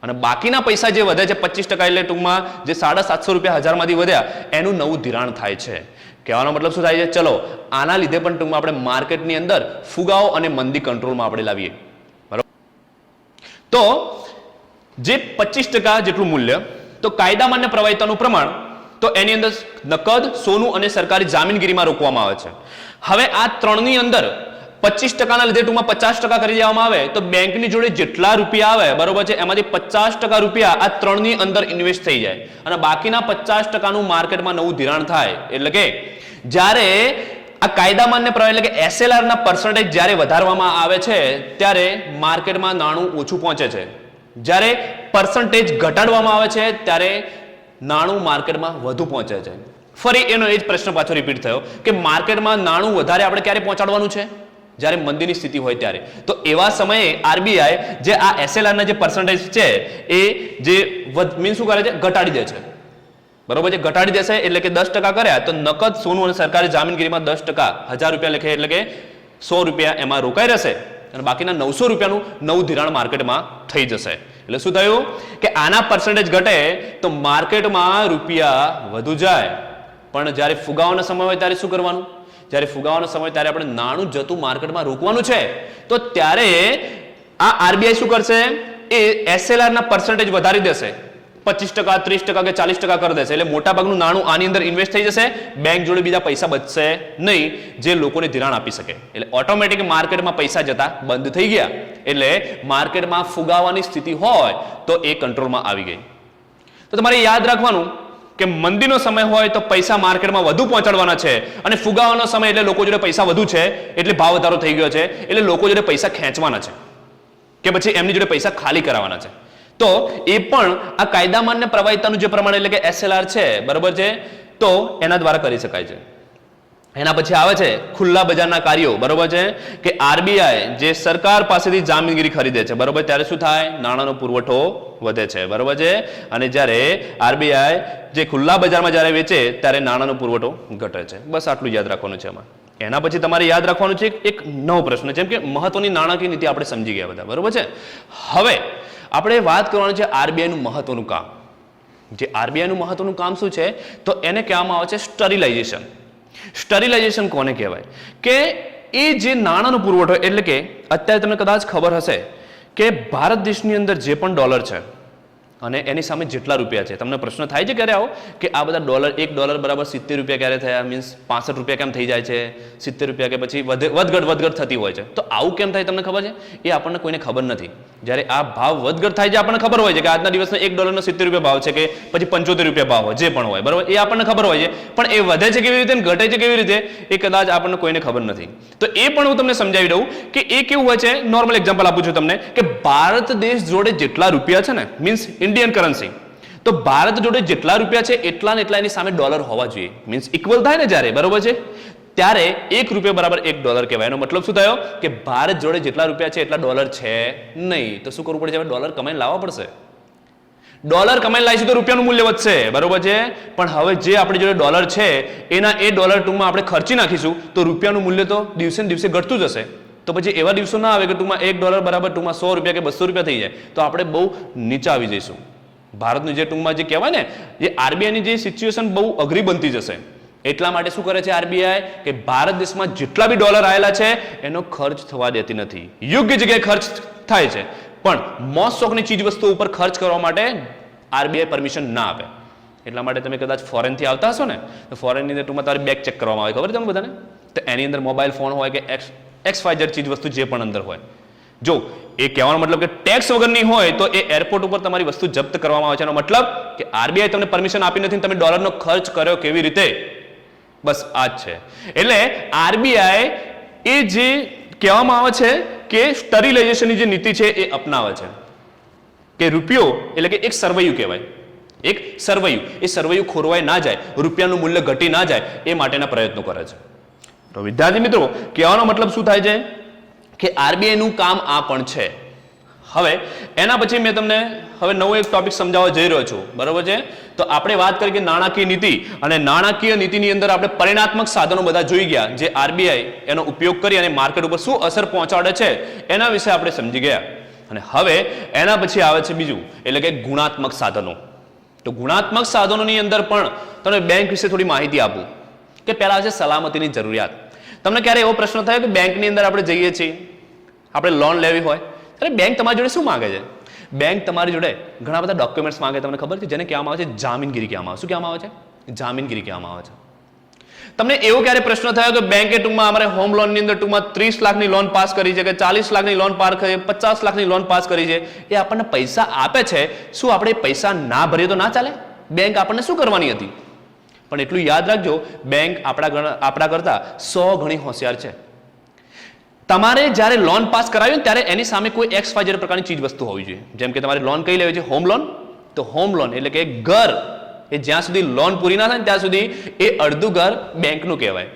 અને બાકીના પૈસા જે વધે છે 25% એટલે ટૂંકમાં જે 750 રૂપિયા 1000 માંથી વધ્યા એનું નવું ધિરાણ થાય છે. કહેવાનો મતલબ શું થાય છે? ચલો આના લીધે પણ ટૂંકમાં આપણે માર્કેટની અંદર ફુગાવો અને મંદી કંટ્રોલમાં આપણે લાવીએ, બરાબર. તો જે 25% જેટલું મૂલ્ય, તો કાયદા માન્ય પ્રવાહિતાનું પ્રમાણ, તો એની અંદર નકદ, સોનું અને સરકારી જામીનગીરીમાં રોકવામાં આવે છે. હવે આ ત્રણની અંદર 25% લીધે ટૂંકમાં 50% કરી દેવામાં આવે તો બેંકની જોડે જેટલા રૂપિયા આવે, બરોબર છે, એમાંથી 50% રૂપિયા આ ત્રણની અંદર ઇન્વેસ્ટ થઈ જાય અને બાકીના 50%નું માર્કેટમાં નવું ધિરાણ થાય. એટલે કે જ્યારે આ કાયદા માન્ય પ્રવાહ એટલે કે SLR ના પર્સન્ટેજ જ્યારે વધારવામાં આવે છે ત્યારે માર્કેટમાં નાણું ઓછું પહોંચે છે. જ્યારે પર્સન્ટેજ ઘટાડવામાં આવે છે ત્યારે નાણું માર્કેટમાં વધુ પહોંચે છે. ફરી એનો એ જ પ્રશ્ન પાછો રિપીટ થયો કે માર્કેટમાં નાણું વધારે આપણે ક્યારે પહોંચાડવાનું છે? જ્યારે મંદીની સ્થિતિ હોય ત્યારે. તો એવા સમયે આરબીઆઈ જે આ SLR ના જે પર્સન્ટેજ છે એ જે મીન શું કરે છે? ઘટાડી દે છે. બરોબર છે, ઘટાડી દેશે. એટલે કે 10% કર્યા તો નકદ, સોનું અને સરકારી જામીનગીરીમાં 10%, 1000 રૂપિયા લખે એટલે કે 100 રૂપિયા એમાં રોકાઈ રહેશે અને બાકીના 900 રૂપિયાનું નવું ધિરાણ માર્કેટમાં થઈ જશે. એટલે શું થયું કે આના પર્સન્ટેજ ઘટે તો માર્કેટમાં રૂપિયા વધુ જાય, પણ જ્યારે ફુગાવાનો સમય હોય ત્યારે શું કરવાનું? જ્યારે ફુગાવાનો સમય ત્યારે આપણે નાણું જતું માર્કેટમાં રોકવાનું છે. તો ત્યારે આ આરબીઆઈ શું કરશે? એ SLR ના પર્સન્ટેજ વધારી દેશે, 25%, 30% કે 40% કરી દેશે. એટલે મોટાભાગનું નાણું આની અંદર ઇન્વેસ્ટ થઈ જશે, બેંક જોડે બીજા પૈસા બચશે નહીં જે લોકોને ધિરાણ આપી શકે. એટલે ઓટોમેટિક માર્કેટમાં પૈસા જતા બંધ થઈ ગયા. એટલે માર્કેટમાં ફુગાવાની સ્થિતિ હોય તો એ કંટ્રોલમાં આવી ગઈ. તો તમારે યાદ રાખવાનું કે મંદીનો સમય હોય તો પૈસા માર્કેટમાં વધુ પહોંચાડવાના છે અને ફુગાવાનો સમય એટલે લોકો જોડે પૈસા વધુ છે એટલે ભાવ વધારો થઈ ગયો છે એટલે લોકો જોડે પૈસા ખેંચવાના છે કે પછી એમની જોડે પૈસા ખાલી કરાવવાના છે. તો એ પણ આ કાયદા માન્ય પ્રવાહિતાનું જે પ્રમાણ એટલે કે SLR છે, બરોબર છે, તો એના દ્વારા કરી શકાય છે. એના પછી આવે છે ખુલ્લા બજારના કાર્યો, બરોબર છે, કે આરબીઆઈ જે સરકાર પાસેથી જામીનગીરી ખરીદે છે, બરોબર, ત્યારે શું થાય? નાણાંનો પુરવઠો વધે છે, બરોબર છે, અને જ્યારે આરબીઆઈ જે ખુલ્લા બજારમાં જ્યારે વેચે ત્યારે નાણાંનો પુરવઠો ઘટે છે. બસ આટલું યાદ રાખવાનું છે એમાં. એના પછી તમારે યાદ રાખવાનું છે એક નવો પ્રશ્ન, જેમ કે મહત્વની નાણાકીય નીતિ આપણે સમજી ગયા બધા, બરોબર છે. હવે આપણે વાત કરવાની છે આરબીઆઈનું મહત્વનું કામ. જે આરબીઆઈનું મહત્વનું કામ શું છે? તો એને કહેવામાં આવે છે સ્ટરીલાઇઝેશન. સ્ટરીલાઇઝેશન કોને કહેવાય? કે એ જે નાણાંનો પુરવઠો એટલે કે અત્યારે તમને કદાચ ખબર હશે કે ભારત દેશની અંદર જે પણ ડોલર છે અને એની સામે જેટલા રૂપિયા છે, તમને પ્રશ્ન થાય છે ક્યારે આવો કે આ બધા ડોલર, $1 બરાબર 70 રૂપિયા ક્યારે થયા? મીન્સ 65 રૂપિયા કેમ થઈ જાય છે? 70 રૂપિયા કે પછી વધઘટ થતી હોય છે. તો આવું કેમ થાય તમને ખબર છે? એ આપણને કોઈને ખબર નથી. જ્યારે આ ભાવ વધઘટ થાય છે આપણને ખબર હોય છે કે આજના દિવસનો $1 70 રૂપિયા ભાવ છે કે પછી 75 રૂપિયા ભાવ હોય, જે પણ હોય, બરાબર, એ આપણને ખબર હોય છે. પણ એ વધે છે કેવી રીતે, ઘટે છે કેવી રીતે, એ કદાચ આપણને કોઈને ખબર નથી. તો એ પણ હું તમને સમજાવી દઉં કે એ કેવું હોય છે. નોર્મલ એક્ઝામ્પલ આપું છું તમને કે ભારત દેશ જોડે જેટલા રૂપિયા છે ને, મીન્સ ઇન્ડિયન કરન્સી, તો ભારત જોડે જેટલા રૂપિયા છે એટલા ને એટલા એની સામે ડોલર હોવા જોઈએ. મીન્સ ઇક્વલ થાય ને જ્યારે, બરોબર છે, ત્યારે $1 બરાબર $1 કહેવાય. એનો મતલબ શું થયો કે ભારત જોડે જેટલા રૂપિયા છે એટલા ડોલર છે નહીં. તો શું કરવું પડશે? હવે ડોલર કમાઈને લાવવા પડશે. ડોલર કમાઈને લાવીશું તો રૂપિયાનું મૂલ્ય વધશે, બરોબર છે, પણ હવે જે આપણી જોડે ડોલર છે એના એ ડોલર ટૂંકમાં આપણે ખર્ચી નાખીશું તો રૂપિયાનું મૂલ્ય તો દિવસે ને દિવસે ઘટતું જશે. તો પછી એવા દિવસો ના આવે કે ટૂંકમાં $1 બરાબર ટૂંકમાં 100 રૂપિયા કે 200 રૂપિયા થઈ જાય તો આપણે બહુ નીચે આવી જઈશું. ભારતનું જે ટૂંકમાં જે કહેવાય ને, જે આરબીઆઈની જે સિચ્યુએશન બહુ અઘરી બનતી જશે. એટલા માટે શું કરે છે આરબીઆઈ કે ભારત દેશમાં જેટલા બી ડોલર આવેલા છે એનો ખર્ચ થવા દેતી નથી. યોગ્ય જગ્યાએ ખર્ચ થાય છે, પણ મોજ શોખની ચીજ વસ્તુઓ ઉપર ખર્ચ કરવા માટે આરબીઆઈ પરમિશન ના આપે. એટલા માટે તમે કદાચ ફોરેનથી આવતા હશો ને, તો ફોરેનની અંદર ટૂંકમાં તમારી બેગ ચેક કરવામાં આવે, ખબર છે તમને બધાને? તો એની અંદર મોબાઈલ ફોન હોય કે XYZ ચીજ વસ્તુ જે પણ અંદર હોય, જો એ કહેવાનો મતલબ કે ટેક્સ વગરની હોય તો એ એરપોર્ટ ઉપર તમારી વસ્તુ જપ્ત કરવામાં આવે છે. એનો મતલબ કે આરબીઆઈ તમને પરમિશન આપી નથી, તમે ડોલરનો ખર્ચ કર્યો કેવી રીતે? બસ આ જ છે. એટલે આરબીઆઈ એ જે કહેવામાં આવે છે કે સ્ટરીલાઇઝેશનની જે નીતિ છે એ અપનાવે છે કે રૂપિયો એટલે કે એક સરવૈયું કહેવાય, એક સરવૈયું, એ સરવૈયું ખોરવાય ના જાય, રૂપિયાનું મૂલ્ય ઘટી ના જાય એ માટેના પ્રયત્નો કરે છે. તો વિદ્યાર્થી મિત્રો, કહેવાનો મતલબ શું થાય છે કે આરબીઆઈનું કામ આ પણ છે. હવે એના પછી મેં તમને હવે નવો એક ટોપિક સમજાવવા જઈ રહ્યો છું, બરોબર છે. તો આપણે વાત કરી કે નાણાકીય નીતિ, અને નાણાકીય નીતિની અંદર આપણે પરિણાત્મક સાધનો બધા જોઈ ગયા જે આરબીઆઈ એનો ઉપયોગ કરી અને માર્કેટ ઉપર શું અસર પહોંચાડે છે એના વિશે આપણે સમજી ગયા. અને હવે એના પછી આવે છે બીજું એટલે કે ગુણાત્મક સાધનો. તો ગુણાત્મક સાધનોની અંદર પણ તમને બેંક વિશે થોડી માહિતી આપું કે પહેલા છે સલામતીની જરૂરિયાત. તમને ક્યારે એવો પ્રશ્ન થયો કે બેંકની અંદર આપણે જઈએ છીએ, આપણે લોન લેવી હોય, અરે બેંક તમારી જોડે શું માંગે છે? બેંક તમારી જોડે ઘણા બધા ડોક્યુમેન્ટ્સ માંગે, તમને ખબર છે, જેને કહેવામાં આવે છે જામીનગીરી કહેવામાં આવે. શું કહેવામાં આવે છે? જામીનગીરી કહેવામાં આવે છે. તમને એવો ક્યારે પ્રશ્ન થયો કે બેંકે ટૂંકમાં અમારે હોમ લોનની અંદર ટૂંકમાં 30 લાખની લોન પાસ કરી છે કે 40 લાખની લોન પાસ કરી, 50 લાખની લોન પાસ કરી છે, એ આપણને પૈસા આપે છે, શું આપણે પૈસા ના ભરીએ તો ના ચાલે? બેંક આપણને શું કરવાની હતી? પણ એટલું યાદ રાખજો, બેંક આપણા કરતા 100 ગણી હોશિયાર છે. તમારે જ્યારે લોન પાસ કરાવી ત્યારે એની સામે કોઈ XYZ પ્રકારની ચીજ વસ્તુ હોવી જોઈએ. જેમ કે તમારે લોન કઈ લેવી છે? Home loan. તો હોમ લોન એટલે કે ઘર, એ જ્યાં સુધી લોન પૂરી ના થાય ત્યાં સુધી એ અડધું ઘર બેંકનું કહેવાય.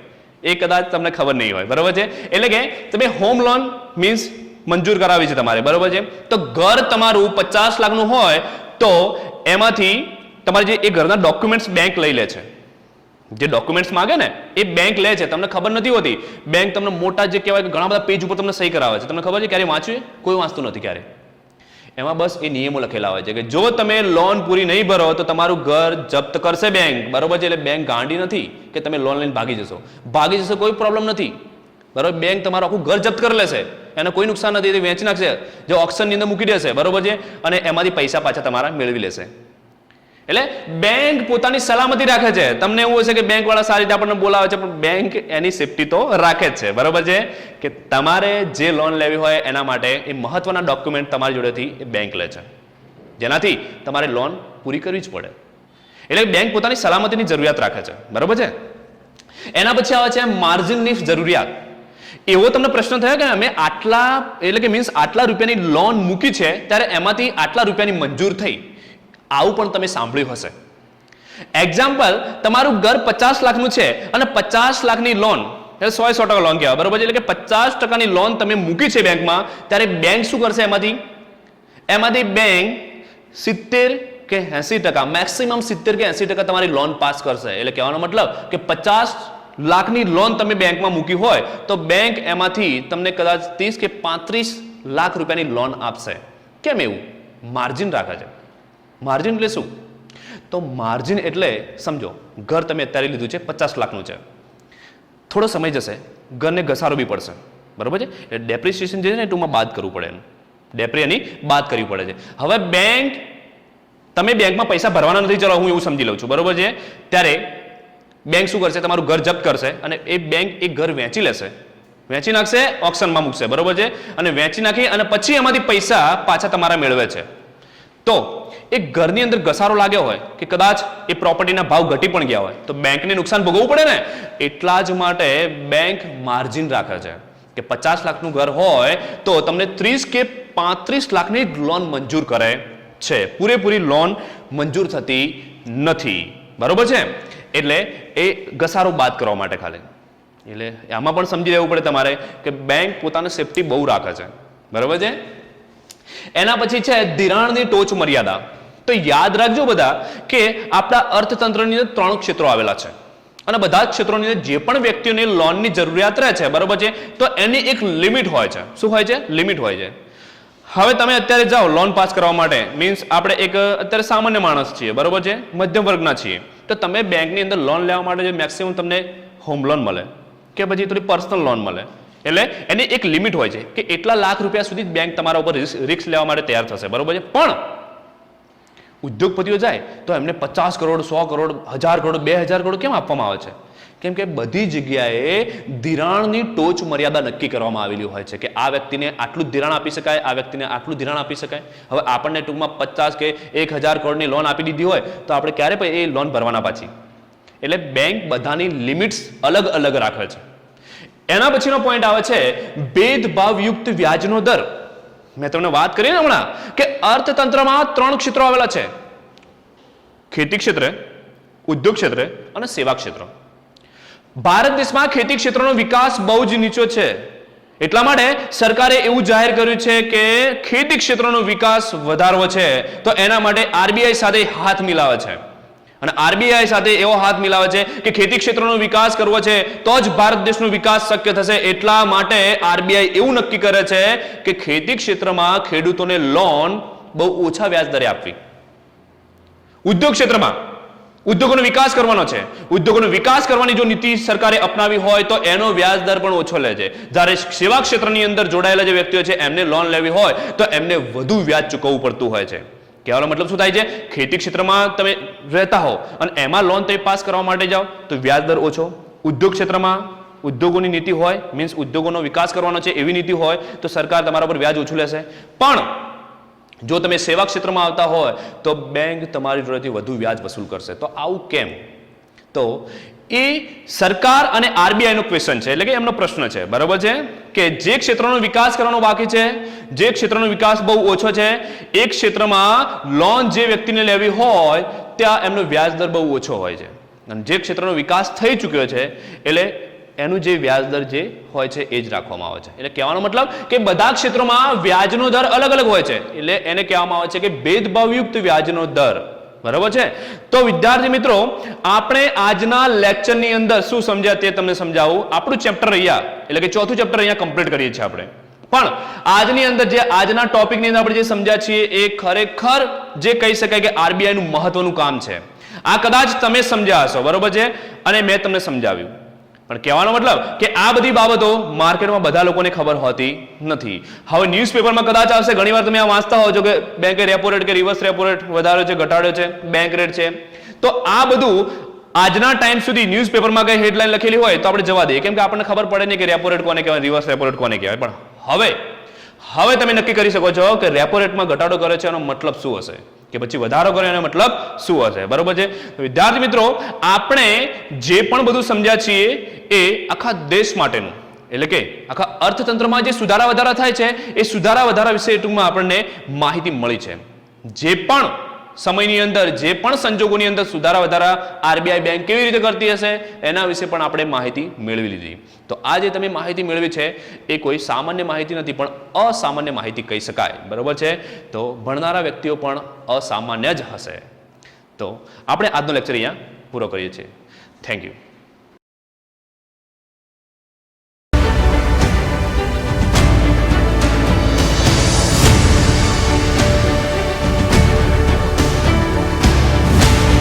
એ કદાચ તમને ખબર નહીં હોય, બરોબર છે? એટલે કે તમે હોમ લોન મીન્સ મંજૂર કરાવી છે તમારે, બરોબર છે? તો ઘર તમારું 50 લાખનું હોય તો એમાંથી તમારે જે એ ઘરના ડોક્યુમેન્ટ્સ બેંક લઈ લે છે. જે ડોક્યુમેન્ટ્સ માંગે ને એ બેંક લે છે. તમને ખબર નથી હોતી, બેંક તમને મોટા જે કહેવાય કે ઘણા બધા પેજ ઉપર તમને સહી કરાવે છે. તમને ખબર છે ક્યારે વાંચ્યું? કોઈ વાંચતું નથી ક્યારે. એમાં બસ એ નિયમો લખેલા હોય છે કે જો તમે લોન પૂરી નહીં ભરો તો તમારું ઘર જપ્ત કરશે બેંક, બરોબર છે? એટલે બેંક ગાંડી નથી કે તમે લોન લઈને ભાગી જશો. ભાગી જશો કોઈ પ્રોબ્લેમ નથી, બરોબર? બેંક તમારું આખું ઘર જપ્ત કરી લેશે, એને કોઈ નુકસાન નથી, એ વેચી નાખશે, જે ઓક્શનની અંદર મૂકી દેશે, બરોબર છે? અને એમાંથી પૈસા પાછા તમારા મેળવી લેશે. એટલે બેંક પોતાની સલામતી રાખે છે. તમને એવું હશે કે બેંક વાળા સારી રીતે આપણને બોલાવે છે, પણ બેંક એની સેફટી તો રાખે જ છે, બરોબર છે? કે તમારે જે લોન લેવી હોય એના માટે એ મહત્વના ડોક્યુમેન્ટ તમારી જોડેથી એ બેંક લે છે, જેનાથી તમારે લોન પૂરી કરવી જ પડે. એટલે બેંક પોતાની સલામતીની જરૂરિયાત રાખે છે, બરોબર છે? એના પછી આવે છે માર્જિનની જરૂરિયાત. એવો તમને પ્રશ્ન થયો કે અમે આટલા એટલે કે મીન્સ આટલા રૂપિયાની લોન મૂકી છે ત્યારે એમાંથી આટલા રૂપિયાની મંજૂર થઈ, આવું પણ તમે સાંભળ્યું હશે. એક્ઝામ્પલ, તમારું ઘર 50 લાખનું છે અને 50 લાખની લોન એટલે 100% લોન કહેવાય, બરોબર છે? એટલે કે 50% લોન તમે મૂકી છે બેંકમાં, ત્યારે બેંક શું કરશે? એમાંથી બેંક 70 કે 80%, મેક્સિમમ 70 કે 80% તમારી લોન પાસ કરશે. એટલે કહેવાનો મતલબ કે 50 લાખની લોન તમે બેંકમાં મૂકી હોય તો બેંક એમાંથી તમને કદાચ 30 કે 35 લાખ રૂપિયાની લોન આપશે. કેમ એવું? માર્જિન રાખે છે. માર્જિન એટલે શું? તો માર્જિન એટલે સમજો, ઘર તમે અત્યારે લીધું છે 50 લાખનું છે, થોડો સમય જશે ઘરને ઘસારો બી પડશે, બરોબર છે? એટલે ડેપ્રિસિએશન જે છે ને ટૂંકમાં બાદ કરવું પડે, ડેપ્રિયાની બાદ કરવી પડે છે. હવે તમે બેંકમાં પૈસા ભરવાના નથી, ચલો હું એવું સમજી લઉં છું, બરોબર છે? ત્યારે બેંક શું કરશે? તમારું ઘર જપ્ત કરશે અને એ બેંક એ ઘર વેચી લેશે, વેચી નાખશે, ઓક્શનમાં મૂકશે, બરોબર છે? અને વેચી નાખી અને પછી એમાંથી પૈસા પાછા તમારા મેળવે છે. તો એ ઘરની અંદર ઘસારો લાગ્યો હોય કે કદાચ એ પ્રોપર્ટીના ભાવ ઘટી પણ ગયા હોય તો બેંકને નુકસાન ભોગવવું પડે ને. એટલા જ માટે બેંક માર્જિન રાખે છે કે 50 લાખનું ઘર હોય તો તમને 30 કે 35 લાખની લોન મંજૂર કરે છે. પૂરેપૂરી લોન મંજૂર થતી નથી, બરોબર છે? એટલે એ ઘસારો બાદ કરવા માટે ખાલી. એટલે આમાં પણ સમજી લેવું પડે તમારે કે બેંક પોતાની સેફટી બહુ રાખે છે, બરોબર છે? એના પછી છે ધિરાણની ટોચ મર્યાદા. તો યાદ રાખજો બધા કે આપણા અર્થતંત્રની અંદર 3 ક્ષેત્રો આવેલા છે અને બધા જ ક્ષેત્રોની અંદર જે પણ વ્યક્તિઓને લોનની જરૂરિયાત રહે છે, બરોબર છે, તો એની એક લિમિટ હોય છે. શું હોય છે? લિમિટ હોય છે. હવે તમે અત્યારે જાઓ લોન પાસ કરવા માટે, મીન્સ આપણે એક અત્યારે સામાન્ય માણસ છીએ, બરોબર છે, મધ્યમ વર્ગના છીએ, તો તમે બેંકની અંદર લોન લેવા માટે જે મેક્સિમમ તમને હોમ લોન મળે કે પછી થોડી પર્સનલ લોન મળે, એટલે એની એક લિમિટ હોય છે કે એટલા લાખ રૂપિયા સુધી બેંક તમારા ઉપર રિસ્ક લેવા માટે તૈયાર થશે, બરોબર છે. પણ ઉદ્યોગપતિઓ જાય તો એમને 50 કરોડ, 100 કરોડ, 1000 કરોડ, 2000 કરોડ કેમ આપવામાં આવે છે? કેમ કે બધી જગ્યાએ ધિરાણની ટોચ મર્યાદા નક્કી કરવામાં આવેલી હોય છે કે આ વ્યક્તિને આટલું ધિરાણ આપી શકાય, આ વ્યક્તિને આટલું ધિરાણ આપી શકાય. હવે આપણને ટૂંકમાં 50 કે 1000 કરોડની લોન આપી દીધી હોય તો આપણે ક્યારે એ લોન ભરવાના પાછી? એટલે બેંક બધાની લિમિટ્સ અલગ અલગ રાખે છે. એના પછીનો પોઈન્ટ આવે છે ભેદભાવયુક્ત વ્યાજનો દર. મેં તમને વાત કરી ને હમણાં કે અર્થતંત્રમાં 3 ક્ષેત્રો આવેલા છે: ખેતી ક્ષેત્ર, ઉદ્યોગ ક્ષેત્ર અને સેવા ક્ષેત્ર. ભારત દેશમાં ખેતી ક્ષેત્રનો વિકાસ બહુ જ નીચો છે. એટલા માટે સરકારે એવું જાહેર કર્યું છે કે ખેતી ક્ષેત્રનો વિકાસ વધારવો છે તો એના માટે આરબીઆઈ સાથે હાથ મિલાવે છે. અને આરબીઆઈ સાથે એવો હાથ મિલાવે છે કે ખેતી ક્ષેત્રનો વિકાસ કરવો છે તો જ ભારત દેશનો વિકાસ શક્ય થશે. એટલા માટે આરબીઆઈ એવું નક્કી કરે છે કે ખેતી ક્ષેત્રમાં ખેડૂતોને લોન બહુ ઓછા વ્યાજ દરે આપવી. ઉદ્યોગ ક્ષેત્રમાં ઉદ્યોગોનો વિકાસ કરવાનો છે. ઉદ્યોગોનો વિકાસ કરવાની જો નીતિ સરકારે અપનાવી હોય તો એનો વ્યાજ દર પણ ઓછો લે છે. જ્યારે સેવા ક્ષેત્રની અંદર જોડાયેલા જે વ્યક્તિઓ છે એમને લોન લેવી હોય તો એમને વધુ વ્યાજ ચૂકવવું પડતું હોય છે. કહેવાનો મતલબ શું થાય છે? ખેતી ક્ષેત્રમાં તમે રહેતા હો અને એમાં લોન તમે પાસ કરવા માટે જાઓ તો વ્યાજ દર ઓછો. ઉદ્યોગ ક્ષેત્રમાં ઉદ્યોગોની નીતિ હોય, મીન્સ ઉદ્યોગોનો વિકાસ કરવાનો છે એવી નીતિ હોય તો સરકાર તમારા પર વ્યાજ ઓછું લેશે. પણ જો તમે સેવા ક્ષેત્રમાં આવતા હોય તો બેંક તમારી જોડેથી વધુ વ્યાજ વસૂલ કરશે. તો આવું કેમ? તો એ સરકાર અને આરબીઆઈનો ક્વેશ્ચન છે, એટલે કે એમનો પ્રશ્ન છે. બરાબર છે કે જે ક્ષેત્રનો વિકાસ કરવાનો બાકી છે, જે ક્ષેત્રનો વિકાસ બહુ ઓછો છે, એ ક્ષેત્રમાં લોન જે વ્યક્તિને લેવી હોય ત્યાં એમનો વ્યાજ દર બહુ ઓછો હોય છે. અને જે ક્ષેત્રનો વિકાસ થઈ ચૂક્યો છે એટલે એનું જે વ્યાજ દર જે હોય છે એ જ રાખવામાં આવે છે. એટલે કહેવાનો મતલબ કે બધા ક્ષેત્રોમાં વ્યાજનો દર અલગ અલગ હોય છે. એટલે એને કહેવામાં આવે છે કે ભેદભાવયુક્ત વ્યાજનો દર. બરાબર છે. તો વિદ્યાર્થી મિત્રો, આપણે આજના લેક્ચરની અંદર શું સમજ્યા તે તમને સમજાવું. આપણું ચેપ્ટર અહીંયા એટલે કે ચોથું ચેપ્ટર અહીંયા કમ્પ્લીટ કરીએ છીએ આપણે. પણ આજની અંદર જે આજના ટોપિકની અંદર આપણે જે સમજ્યા છીએ એ ખરેખર જે કહી શકાય કે આરબીઆઈ નું મહત્વનું કામ છે. આ કદાચ તમે સમજ્યા હશો. બરોબર છે. અને મેં તમને સમજાવ્યું. પણ કહેવાનો મતલબ કે આ બધી બાબતો માર્કેટમાં બધા લોકોને ખબર હોતી નથી. હવે ન્યૂઝપેપરમાં કદાચ આવશે, ઘણીવાર તમે આ વાંચતા હોવ છો કે બેંકે રેપો રેટ કે રિવર્સ રેપો રેટ વધાર્યો છે, ઘટાડ્યો છે, બેંક રેટ છે. તો આ બધું આજના ટાઈમ સુધી ન્યૂઝપેપરમાં કઈ હેડલાઈન લખેલી હોય તો આપણે જવા દઈએ, કેમ કે આપણને ખબર પડે નહીં કે રેપો રેટ કોને કહેવાય, રિવર્સ રેપો રેટ કોને કહેવાય. પણ હવે તમે નક્કી કરી શકો છો કે રેપો રેટમાં ઘટાડો કરે છે એનો મતલબ શું હશે, કે પછી વધારો કરે એનો મતલબ શું હશે. બરોબર છે. વિદ્યાર્થી મિત્રો, આપણે જે પણ બધું સમજ્યા છીએ એ આખા દેશ માટેનું, એટલે કે આખા અર્થતંત્રમાં જે સુધારા વધારા થાય છે એ સુધારા વધારા વિશે ટૂંકમાં આપણને માહિતી મળી છે. જે પણ સમયની અંદર, જે પણ સંજોગોની અંદર સુધારા વધારા આરબીઆઈ બેંક કેવી રીતે કરતી હશે એના વિશે પણ આપણે માહિતી મેળવી લીધી. તો આ જે તમે માહિતી મેળવી છે એ કોઈ સામાન્ય માહિતી નથી, પણ અસામાન્ય માહિતી કહી શકાય. બરોબર છે. તો ભણનારા વ્યક્તિઓ પણ અસામાન્ય જ હશે. તો આપણે આજનો લેક્ચર અહીંયા પૂરો કરીએ છીએ. Thank you.